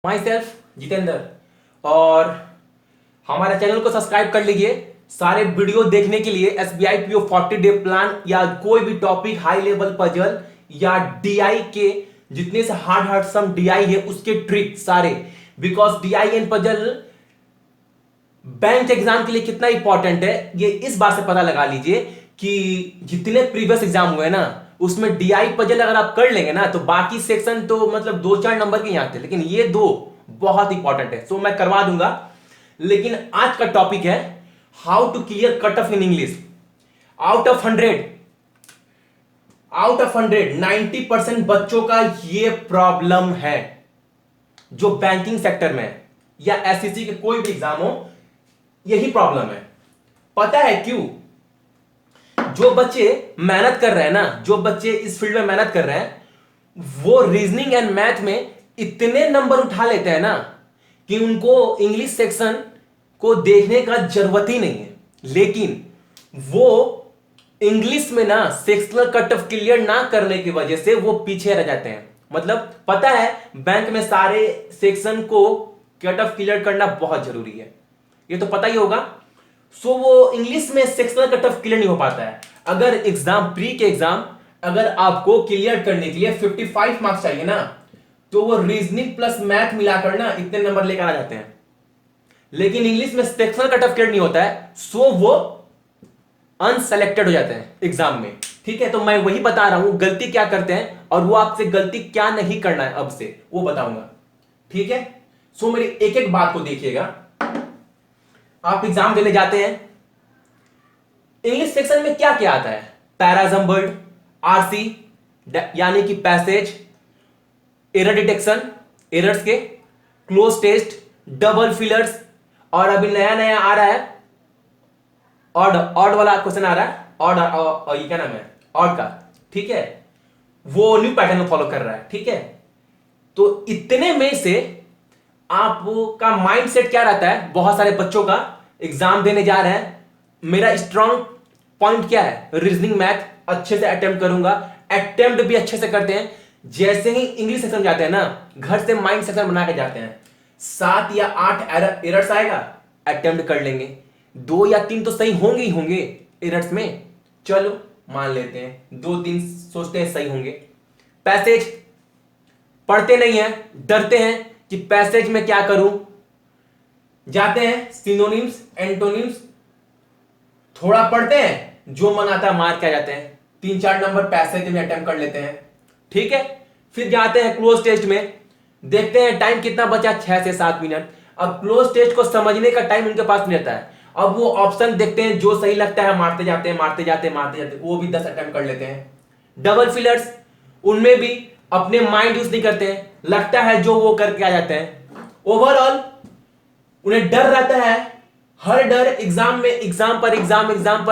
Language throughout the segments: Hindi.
My self Jitendra. और हमारे चैनल को सब्सक्राइब कर लीजिए सारे वीडियो देखने के लिए। SBI PO 40 डे प्लान या कोई भी टॉपिक, हाई लेवल पजल या DI के जितने से हार्ड हार्ड सम DI है उसके ट्रिक सारे, because DI and puzzle bank exam के लिए कितना इंपॉर्टेंट है ये इस बात से पता लगा लीजिए कि जितने प्रीवियस एग्जाम हुए ना उसमें DI पजल अगर आप कर लेंगे ना तो बाकी सेक्शन तो मतलब 2-4 नंबर के यहाँ थे, लेकिन ये दो बहुत इंपॉर्टेंट है। सो मैं करवा दूंगा। लेकिन आज का टॉपिक है how to clear cut off in English. Out of 100 90% बच्चों का ये प्रॉब्लम है जो बैंकिंग सेक्टर में है या SEC के कोई भी एग्जाम हो, यही प्रॉब्लम है। पता है क्यों? जो बच्चे मेहनत कर रहे हैं ना, जो बच्चे इस फील्ड में मेहनत कर रहे हैं वो रीजनिंग एंड मैथ में इतने नंबर उठा लेते हैं ना कि उनको इंग्लिश सेक्शन को देखने का जरूरत ही नहीं है। लेकिन वो इंग्लिश में ना सेक्शनल कट ऑफ क्लियर ना करने की वजह से वो पीछे रह जाते हैं। मतलब पता है बैंक में सारे सेक्शन को कट ऑफ क्लियर करना बहुत जरूरी है, ये तो पता ही होगा। सो वो इंग्लिश में सेक्शनल कट ऑफ क्लियर नहीं हो पाता है। अगर एग्जाम प्री के एग्जाम अगर आपको क्लियर करने के लिए 55 मार्क्स चाहिए ना तो वो रीजनिंग प्लस मैथ मिलाकर ना इतने नंबर लेकर आ जाते हैं। लेकिन इंग्लिश में सेक्शनल कट ऑफ क्लियर नहीं होता है, सो वो अनसेलेक्टेड हो जाते हैं एग्जाम में। ठीक है, तो मैं वही बता रहा हूं गलती क्या करते हैं और वो आपसे गलती क्या नहीं करना है अब से वो बताऊंगा। ठीक है, सो मेरी एक एक बात को देखिएगा। आप एग्जाम देने जाते हैं, इंग्लिश सेक्शन में क्या क्या आता है? पैराजम्बर्ड, RC यानी कि पैसेज, एरर डिटेक्शन, एरर्स के, क्लोज टेस्ट, डबल फिलर्स, और अभी नया नया आ रहा है ऑड, ऑड वाला क्वेश्चन आ रहा है। ऑड, ये क्या नाम है ऑड का? ठीक है, वो न्यू पैटर्न को फॉलो कर रहा है। ठीक है, तो इतने में से आपका माइंडसेट क्या रहता है? बहुत सारे बच्चों का एग्जाम देने जा रहे हैं, मेरा स्ट्रॉन्ग पॉइंट क्या है? रीजनिंग मैथ अच्छे से अटेम्प्ट करूंगा। अटेम्प्ट भी अच्छे से करते हैं। जैसे ही इंग्लिश सेक्शन जाते हैं ना, घर से माइंड सेक्शन बना के जाते हैं, 7 या 8 एरर्स आएगा, अटेम्प्ट कर लेंगे। 2 या 3 तो सही होंगे ही होंगे एरर्स में, चलो मान लेते हैं 2-3 सोचते हैं सही होंगे। पैसेज पढ़ते नहीं है, डरते हैं कि पैसेज में क्या करूं, जाते हैं सिनोनिम्स एंटोनिम्स थोड़ा पढ़ते हैं, जो मन आता है मार के आ जाते हैं, 3-4 नंबर पैसेज में अटेम्प्ट कर लेते हैं। ठीक है, फिर जाते हैं क्लोज टेस्ट में, देखते हैं टाइम कितना बचा, 6 से 7 मिनट। अब क्लोज टेस्ट को समझने का टाइम उनके पास नहीं रहता है। अब वो ऑप्शन देखते हैं, जो सही लगता है मारते जाते हैं, मारते जाते हैं, मारते जाते हैं, वो भी 10 अटेम्प्ट कर लेते हैं। डबल फिलर्स, उनमें भी अपने माइंड यूज नहीं करते हैं, लगता है जो वो करके आ जाते हैं। ओवरऑल उन्हें डर रहता है, हर डर एग्जाम में, एग्जाम पर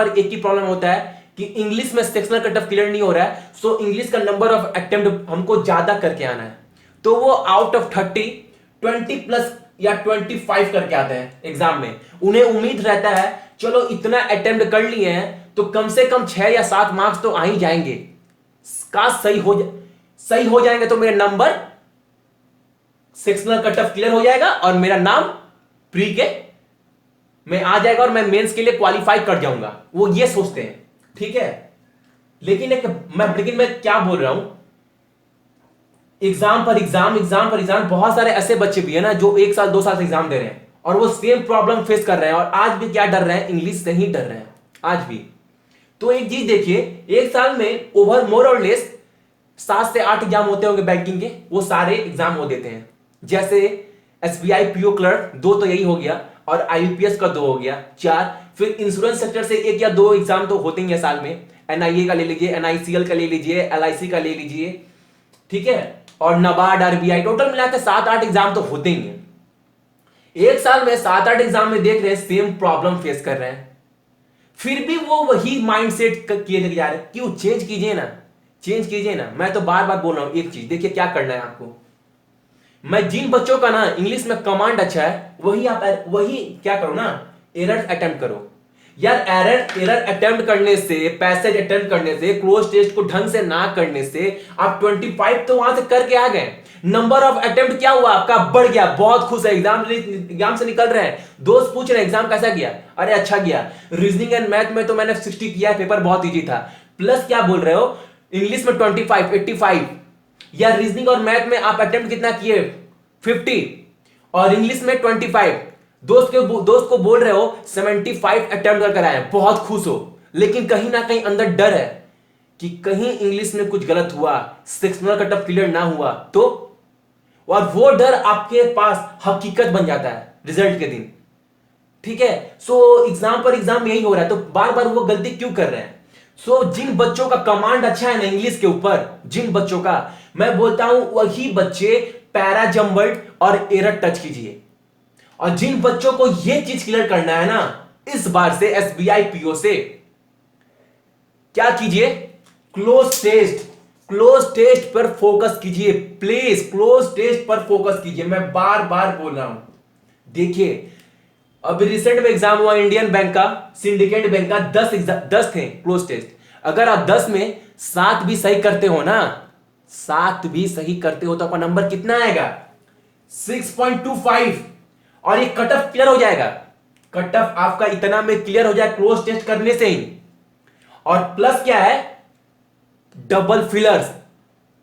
एक ही प्रॉब्लम होता है कि इंग्लिश में सेक्शनल कट ऑफ क्लियर नहीं हो रहा है। सो इंग्लिश का नंबर ऑफ अटेम्प्ट हमको ज्यादा करके आना है, तो वो आउट ऑफ 30 20 प्लस या 25 करके आते हैं एग्जाम में। उन्हें उम्मीद रहता है चलो इतना अटेम्प्ट कर लिए हैं तो कम से कम 6 या 7 मार्क्स तो आ ही जाएंगे, का सही हो जाएंगे तो मेरा number sectional cut off clear हो जाएगा और मेरा नाम प्री के में आ जाएगा और मैं मेंस के लिए क्वालिफाई कर जाऊंगा। वो ये सोचते हैं। ठीक है, लेकिन मैं क्या बोल रहा हूं, एग्जाम पर एग्जाम बहुत सारे ऐसे बच्चे भी है ना जो 1 साल 2 साल से एग्जाम दे रहे हैं और वो सेम प्रॉब्लम फेस कर रहे हैं और आज भी क्या डर रहे हैं? इंग्लिश से ही डर रहे हैं आज भी। तो एक चीज देखिए, 1 साल में ओवर मोर और लेस 7 से 8 एग्जाम होते होंगे बैंकिंग के, वो सारे एग्जाम हो देते हैं। जैसे SBI PO क्लर्क 2 तो यही हो गया, और IBPS का 2 हो गया, 4। फिर इंश्योरेंस सेक्टर से 1 या 2 एग्जाम तो होते ही है साल में। NIA का ले लीजिए, NICL का ले लीजिए, LIC का ले लीजिए। ठीक है, और NABARD, RBI, टोटल मिलाकर 7-8 एग्जाम तो होते ही हैं। 1 साल में 7-8 एग्जाम में देख रहे हैं सेम प्रॉब्लम फेस कर रहे हैं, फिर भी वो वही माइंडसेट किए लेके जा रहे हैं। क्यों? चेंज कीजिए ना। मैं तो बार बार बोल रहा हूं एक चीज, देखिए क्या करना है आपको। मैं जिन बच्चों का ना इंग्लिश में कमांड अच्छा है वही क्या करो ना, एरर्स अटेम्प्ट करो। यार एरर एरर अटेम्प्ट करने से, पैसेज अटेम्प्ट करने से, क्लोज टेस्ट को ढंग से ना करने से आप 25 तो वहां से करके आ गए। नंबर ऑफ अटेम्प्ट क्या हुआ आपका, बढ़ गया। बहुत खुश है, एग्जाम से निकल रहे हैं, दोस्त पूछ रहे हैं एग्जाम कैसा गया, अरे अच्छा गया। रीजनिंग एंड मैथ में तो मैंने 60 किया है, पेपर बहुत इजी था। प्लस क्या बोल रहे हो, इंग्लिश में 25, 85, या रीजनिंग और मैथ में आप अटेम्प्ट कितना किए, 50, और इंग्लिश में 25। दोस्त को बोल रहे हो 75 अटेम्प्ट कर आए, बहुत खुश हो। लेकिन कहीं ना कहीं अंदर डर है कि कहीं इंग्लिश में कुछ गलत हुआ, सेक्शनल कट ऑफ क्लियर ना हुआ तो, और वो डर आपके पास हकीकत बन जाता है रिजल्ट के दिन। ठीक है, सो एग्जाम पर एग्जाम यही हो रहा है, तो बार बार वो गलती क्यों कर रहे हैं। सो जिन बच्चों का कमांड अच्छा है ना इंग्लिश के ऊपर, जिन बच्चों का, मैं बोलता हूं वही बच्चे पैरा जंबल्ड और एरर टच कीजिए। और जिन बच्चों को यह चीज क्लियर करना है ना, इस बार से एसबीआई पीओ से क्या कीजिए, क्लोज टेस्ट पर फोकस कीजिए प्लीज, क्लोज टेस्ट पर फोकस कीजिए। मैं बार बार बोल रहा हूं। देखिए अभी रिसेंट में एग्जाम हुआ इंडियन बैंक का, सिंडिकेट बैंक का, 10 थे क्लोज टेस्ट। अगर आप 10 में 7 भी सही करते हो ना, 7 भी सही करते हो तो आपका नंबर कितना आएगा, 6.25, और ये कट ऑफ क्लियर हो जाएगा। कट ऑफ आपका इतना में क्लियर हो जाए क्लोज टेस्ट करने से ही। और प्लस क्या है, डबल फिलर्स,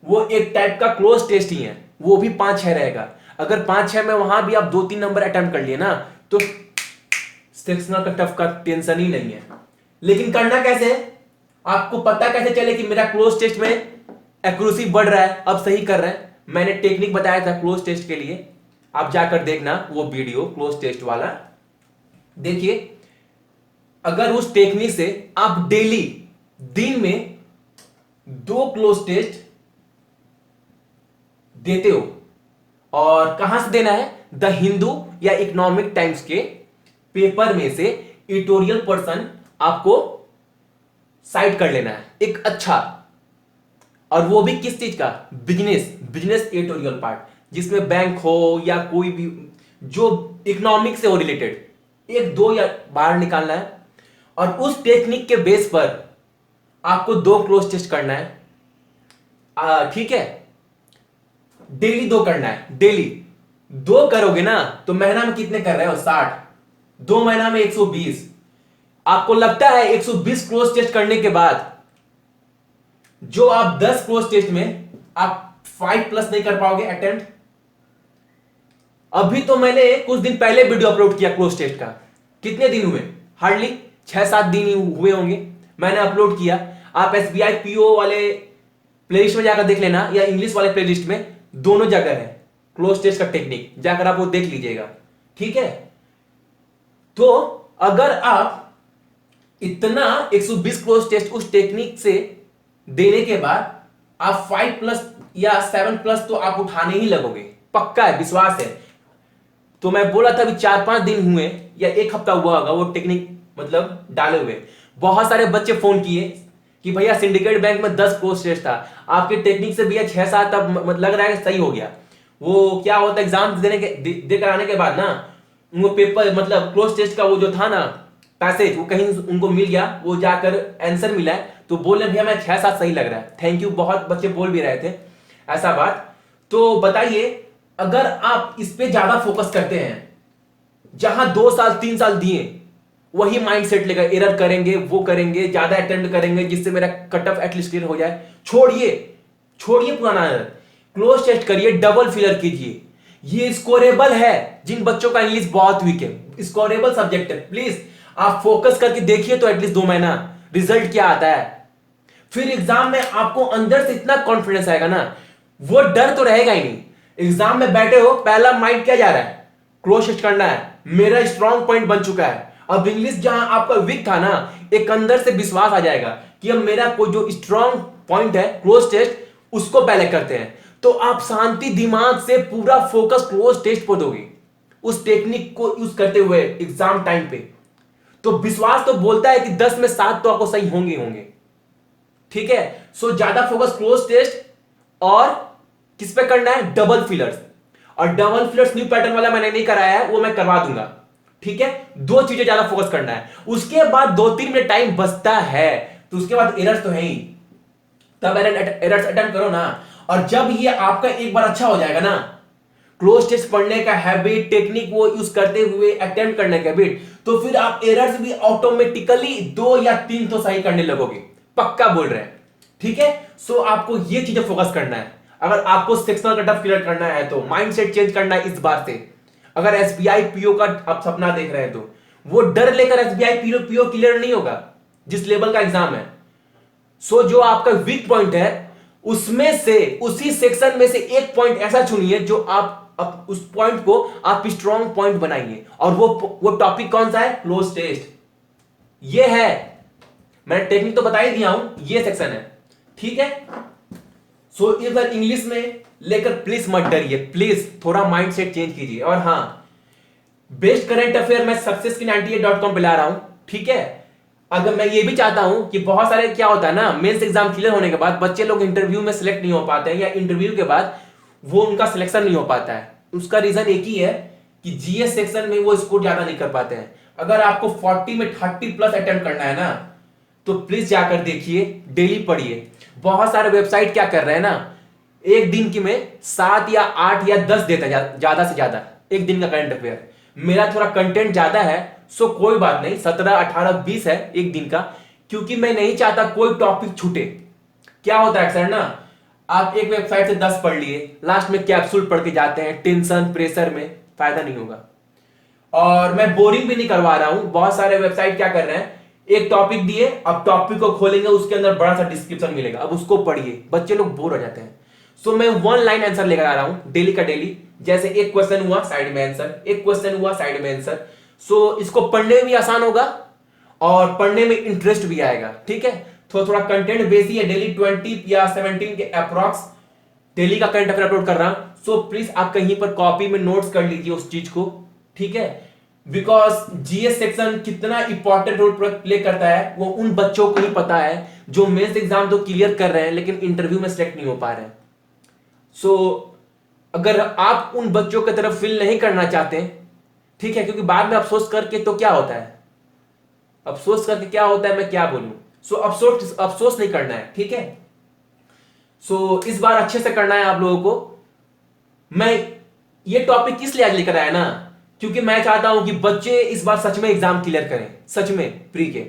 वो एक टाइप का क्लोज टेस्ट ही है, वो भी 5-6 रहेगा। अगर 5-6 में वहां भी आप 2-3 नंबर अटेम्प्ट कर लिए ना, तो सेक्शनल कट ऑफ का टेंशन ही नहीं है। लेकिन करना कैसे है, आपको पता कैसे चले कि मेरा क्लोज टेस्ट में एक्यूरेसी बढ़ रहा है, अब सही कर रहे हैं। मैंने टेक्निक बताया था क्लोज टेस्ट के लिए, आप जाकर देखना वो वीडियो क्लोज टेस्ट वाला। देखिए अगर उस टेक्निक से आप डेली दिन में 2 क्लोज टेस्ट देते हो, और कहां से देना है, द हिंदू या इकोनॉमिक टाइम्स के पेपर में से एडिटोरियल पर्सन आपको साइड कर लेना है, एक अच्छा, और वो भी किस चीज का, बिजनेस एडिटोरियल पार्ट, जिसमें बैंक हो या कोई भी जो इकोनॉमिक से हो रिलेटेड, 1-2 या बाहर निकालना है। और उस टेक्निक के बेस पर आपको 2 क्लोज टेस्ट करना है। ठीक है, डेली 2 करना है, डेली 2 करोगे ना तो महीना में कितने कर रहे हो, 60, 2 महीना में 120। आपको लगता है 120 क्लोज टेस्ट करने के बाद जो आप 10 क्लोज टेस्ट में आप 5+ नहीं कर पाओगे अटेम्प्ट। अभी तो मैंने कुछ दिन पहले वीडियो अपलोड किया क्लोज टेस्ट का, कितने दिन हुए, हार्डली 6-7 दिन ही हुए होंगे, मैंने अपलोड किया। आप एसबीआई पीओ वाले प्लेलिस्ट में जाकर देख लेना, या इंग्लिश वाले प्लेलिस्ट में, दोनों जगह है क्लोज टेस्ट का टेक्निक, जाकर आप वो देख लीजिएगा। ठीक है, तो अगर आप इतना 120 क्लोज टेस्ट उस टेक्निक से देने के बाद आप 5+ या 7+ तो आप उठाने ही लगोगे, पक्का है, विश्वास है। तो मैं बोला था अभी 4-5 दिन हुए या 1 हफ्ता हुआ होगा वो टेक्निक मतलब डाले हुए। बहुत सारे बच्चे फोन किए कि भैया सिंडिकेट बैंक में 10 क्लोज टेस्ट था, आपके टेक्निक से भैया 6-7 तब लग रहा है कि सही हो गया। वो क्या होता है, एग्जाम देकर आने के बाद ना वो पेपर मतलब क्लोज टेस्ट का वो जो था ना पैसेज, वो कहीं उनको मिल गया, वो जाकर आंसर मिला है, तो बोले भैया मैं 6-7 सही लग रहा है, थैंक यू। बहुत बच्चे बोल भी रहे थे ऐसा बात। तो बताइए अगर आप इस पे ज्यादा फोकस करते हैं, जहां 2 साल 3 साल दिए वही माइंडसेट लेकर एरर करेंगे, वो करेंगे, ज्यादा अटेम्प्ट करेंगे जिससे मेरा कट ऑफ एटलीस्ट क्लियर हो जाए, छोड़िए पुराना एरर, क्लोज टेस्ट करिए, डबल फिलर कीजिए। ये स्कोरेबल है, जिन बच्चों का इंग्लिश बहुत वीक है, स्कोरेबल सब्जेक्ट है। प्लीज आप फोकस करके देखिए तो एटलीस्ट 2 महीना रिजल्ट क्या आता है। फिर एग्जाम में आपको अंदर से इतना कॉन्फिडेंस आएगा ना, वो डर तो रहेगा ही नहीं। एग्जाम में बैठे हो, पहला माइंड क्या जा रहा है, क्लोज टेस्ट करना है, मेरा स्ट्रॉन्ग पॉइंट बन चुका है। अब इंग्लिश जहां आपका वीक था ना, एक अंदर से विश्वास आ जाएगा कि अब मेरा कोई जो स्ट्रॉन्ग पॉइंट है क्लोज टेस्ट, उसको पहले करते हैं। तो आप शांति दिमाग से पूरा फोकस क्लोज टेस्ट पर दोगे, उस टेक्निक को यूज करते हुए एग्जाम टाइम पे। तो विश्वास तो बोलता है कि 10 में 7 तो आपको सही होंगे। ठीक है, सो ज्यादा फोकस क्लोज टेस्ट और किस पे करना है, डबल फिलर्स। और डबल फिलर्स न्यू पैटर्न वाला मैंने नहीं कराया है, वो मैं करवा दूंगा। ठीक है, दो चीजें ज्यादा फोकस करना है। उसके बाद 2-3 मिनट टाइम बचता है तो उसके बाद एरर्स तो है ही, तब एरर्स अटेम्प्ट करो ना। और जब ये आपका एक बार अच्छा हो जाएगा ना, क्लोज टेस्ट पढ़ने का हैबिट, टेक्निक वो यूज करते हुए अटेम्प्ट करने का हैबिट, तो फिर आप एरर्स भी ऑटोमेटिकली 2 या 3 तो सही करने लगोगे, पक्का बोल रहे हैं। ठीक है, सो आपको ये चीजें फोकस करना है। अगर आपको सेक्शनल कट ऑफ क्लियर करना है तो माइंडसेट चेंज करना है इस बार से। अगर एसबीआई पीओ का आप सपना देख रहे हैं तो वो डर लेकर एसबीआई पीओ क्लियर नहीं होगा जिस लेवल का एग्जाम है। सो जो आपका वीक पॉइंट है उसमें से, उसी सेक्शन में से एक पॉइंट ऐसा चुनिए जो आप उस पॉइंट को आप स्ट्रॉन्ग पॉइंट बनाइए। और वो टॉपिक कौन सा है? Cloze test. ये है, मैंने टेक्निक तो बता ही दिया हूं, ये सेक्शन है। ठीक है, सो इधर इंग्लिश में लेकर प्लीज मत डरिए, प्लीज थोड़ा माइंडसेट चेंज कीजिए। और हां, बेस्ट करंट अफेयर मैं सक्सेस की 98.com पे ला रहा हूं। ठीक है, अगर मैं ये भी चाहता हूं कि बहुत सारे क्या होता है ना, मेंस एग्जाम क्लियर होने के बाद बच्चे लोग इंटरव्यू में सिलेक्ट नहीं हो पाते हैं, या इंटरव्यू के बाद वो उनका सिलेक्शन नहीं हो पाता है। उसका रीजन एक ही है कि जीएस सेक्शन में वो स्कोर ज्यादा नहीं कर पाते हैं। अगर आपको 40 में 30 प्लस अटेम्प्ट करना है ना, तो प्लीज जाकर देखिए, डेली पढ़िए। बहुत सारे वेबसाइट क्या कर रहे हैं ना, एक दिन की में 7 या 8 या 10 देता है ज्यादा से ज्यादा एक दिन का करंट अफेयर। मेरा थोड़ा कंटेंट ज्यादा है, सो कोई बात नहीं, 17, 18, 20 है एक दिन का, क्योंकि मैं नहीं चाहता कोई टॉपिक छूटे। क्या होता है सर ना, आप एक वेबसाइट से 10 पढ़ लिए, लास्ट में कैप्सूल पढ़ के जाते हैं, टेंशन प्रेशर में फायदा नहीं होगा। और मैं बोरिंग भी नहीं करवा रहा हूं। बहुत सारे वेबसाइट क्या कर रहे हैं, एक टॉपिक दिए, अब टॉपिक को खोलेंगे, उसके अंदर बड़ा सा डिस्क्रिप्शन मिलेगा, अब उसको पढ़िए, बच्चे लोग बोर हो जाते हैं। सो मैं 1 लाइन आंसर लेकर आ रहा हूं डेली का डेली। जैसे एक क्वेश्चन हुआ साइड में आंसर, एक क्वेश्चन हुआ साइड में आंसर। सो इसको पढ़ने में भी आसान होगा और पढ़ने में इंटरेस्ट भी आएगा। ठीक है, तो थोड़ा कंटेंट बेसी है, डेली 20 या 17 के अप्रॉक्स डेली का करंट अफेयर अपलोड कर रहा हूं। सो प्लीज आप कहीं पर कॉपी में नोट्स कर लीजिए उस चीज को। ठीक है, बिकॉज जीएस सेक्शन कितना इंपॉर्टेंट रोल प्ले करता है वो उन बच्चों को ही पता है जो मेंस एग्जाम तो क्लियर कर रहे हैं लेकिन इंटरव्यू में सिलेक्ट नहीं हो पा रहे हैं। सो अगर आप उन बच्चों की तरफ फील नहीं करना चाहते, ठीक है, क्योंकि बाद में अफसोस करके तो क्या होता है, अफसोस करके क्या होता है मैं क्या बोलूं। सो अफसोस नहीं करना है। ठीक है, सो इस बार अच्छे से करना है आप लोगों को। मैं ये टॉपिक किस लिए आज लेकर आया ना, क्योंकि मैं चाहता हूं कि बच्चे इस बार सच में एग्जाम क्लियर करें, सच में प्री के।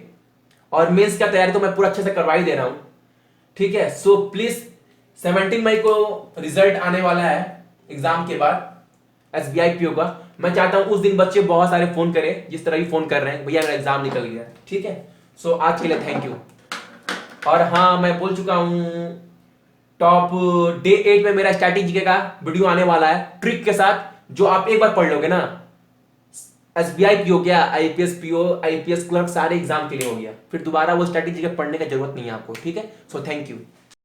और मेंस का तैयारी तो मैं पूरा अच्छे से करवा ही दे रहा हूं। ठीक है, सो प्लीज 17 मई को रिजल्ट आने वाला है एग्जाम के बाद एसबीआई पीओ का। मैं चाहता हूं उस दिन बच्चे बहुत सारे फोन करें, जिस तरह ही फोन कर रहे हैं, भैया मेरा एग्जाम निकल गया। ठीक है, सो आज के लिए थैंक यू। और हाँ, मैं बोल चुका हूं टॉप डे 8 में मेरा स्ट्रैटेजी का वीडियो आने वाला है ट्रिक के साथ, जो आप एक बार पढ़ लोगे ना, एसबीआई पीओ क्या, आईपीएस पीओ, आईपीएस क्लर्क, सारे एग्जाम क्लियर हो गया, फिर दोबारा वो स्ट्रैटेजी के पढ़ने की जरूरत नहीं है आपको। ठीक है, सो थैंक यू।